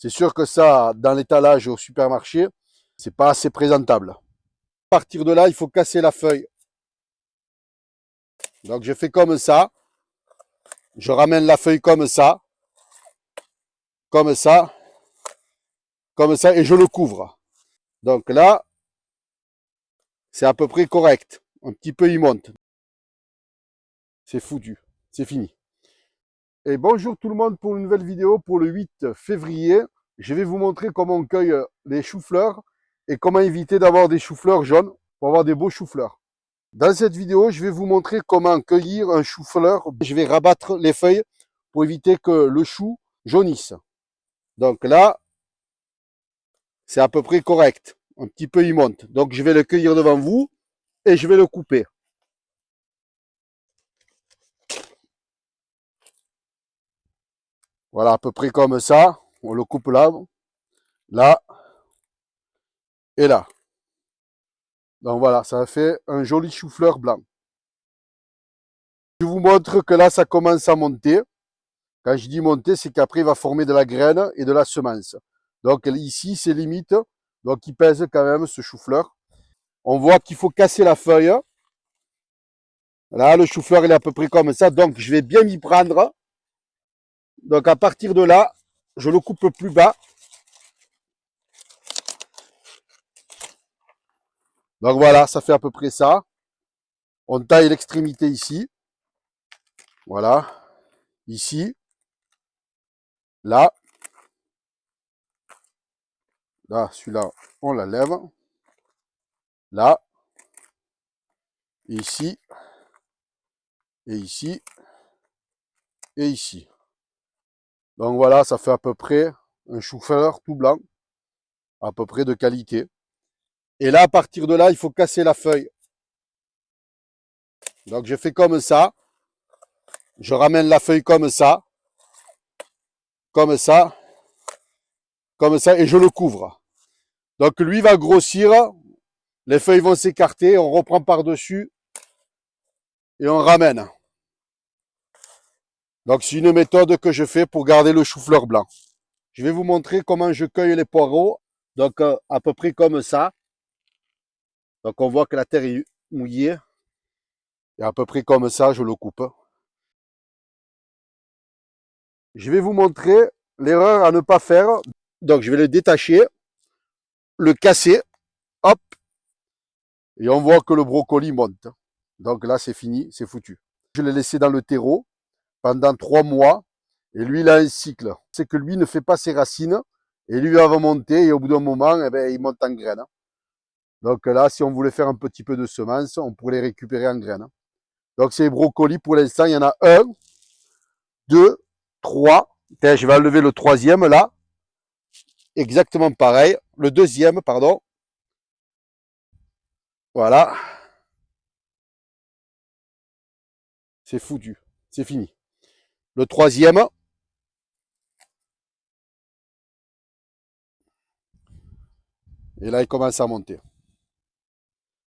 C'est sûr que ça, dans l'étalage au supermarché, c'est pas assez présentable. À partir de là, il faut casser la feuille. Donc je fais comme ça. Je ramène la feuille comme ça, comme ça, comme ça, et je le couvre. Donc là, c'est à peu près correct. Un petit peu, il monte. C'est foutu. C'est fini. Et bonjour tout le monde pour une nouvelle vidéo pour le 8 février. Je vais vous montrer comment on cueille les choux-fleurs et comment éviter d'avoir des choux-fleurs jaunes pour avoir des beaux choux-fleurs. Dans cette vidéo, je vais vous montrer comment cueillir un chou-fleur. Je vais rabattre les feuilles pour éviter que le chou jaunisse. Donc là, c'est à peu près correct. Un petit peu, il monte. Donc je vais le cueillir devant vous et je vais le couper. Voilà, à peu près comme ça. On le coupe là, là et là. Donc voilà, ça fait un joli chou-fleur blanc. Je vous montre que là, ça commence à monter. Quand je dis monter, c'est qu'après, il va former de la graine et de la semence. Donc ici, c'est limite. Donc il pèse quand même ce chou-fleur. On voit qu'il faut casser la feuille. Là, le chou-fleur, il est à peu près comme ça. Donc je vais bien m'y prendre. Donc à partir de là, je le coupe plus bas. Donc voilà, ça fait à peu près ça. On taille l'extrémité ici. Voilà. Ici. Là. Là, celui-là, on l'enlève. Là. Ici. Et ici. Et ici. Donc voilà, ça fait à peu près un chou-fleur tout blanc. À peu près de qualité. Et là, à partir de là, il faut casser la feuille. Donc je fais comme ça. Je ramène la feuille comme ça. Comme ça. Comme ça. Et je le couvre. Donc lui va grossir. Les feuilles vont s'écarter. On reprend par-dessus. Et on ramène. Donc c'est une méthode que je fais pour garder le chou-fleur blanc. Je vais vous montrer comment je cueille les poireaux. Donc à peu près comme ça. Donc on voit que la terre est mouillée. Et à peu près comme ça, je le coupe. Je vais vous montrer l'erreur à ne pas faire. Donc je vais le détacher, le casser, hop, et on voit que le brocoli monte. Donc là c'est fini, c'est foutu. Je l'ai laissé dans le terreau pendant 3 mois, et lui il a un cycle. C'est que lui ne fait pas ses racines, et lui va monter, et au bout d'un moment, eh ben, il monte en graines. Donc là, si on voulait faire un petit peu de semences, on pourrait les récupérer en graines. Donc ces brocolis, pour l'instant, il y en a 1, 2, 3. Je vais enlever le 3e là. Exactement pareil. Le 2e, pardon. Voilà. C'est foutu. C'est fini. Le 3e. Et là, il commence à monter.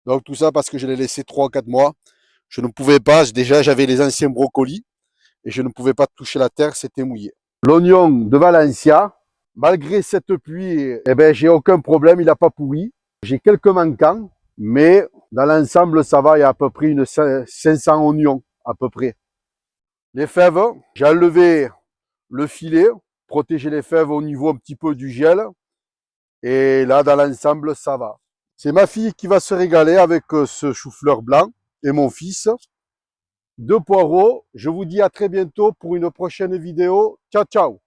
Donc tout ça parce que je l'ai laissé 3 ou 4 mois. Je ne pouvais pas. Déjà, j'avais les anciens brocolis. Et je ne pouvais pas toucher la terre. C'était mouillé. L'oignon de Valencia. Malgré cette pluie, eh ben, j'ai aucun problème. Il n'a pas pourri. J'ai quelques manquants. Mais dans l'ensemble, ça va. Il y a à peu près une 500 oignons. À peu près. Les fèves, j'ai enlevé le filet, protéger les fèves au niveau un petit peu du gel. Et là, dans l'ensemble, ça va. C'est ma fille qui va se régaler avec ce chou-fleur blanc et mon fils. 2 poireaux. Je vous dis à très bientôt pour une prochaine vidéo. Ciao, ciao!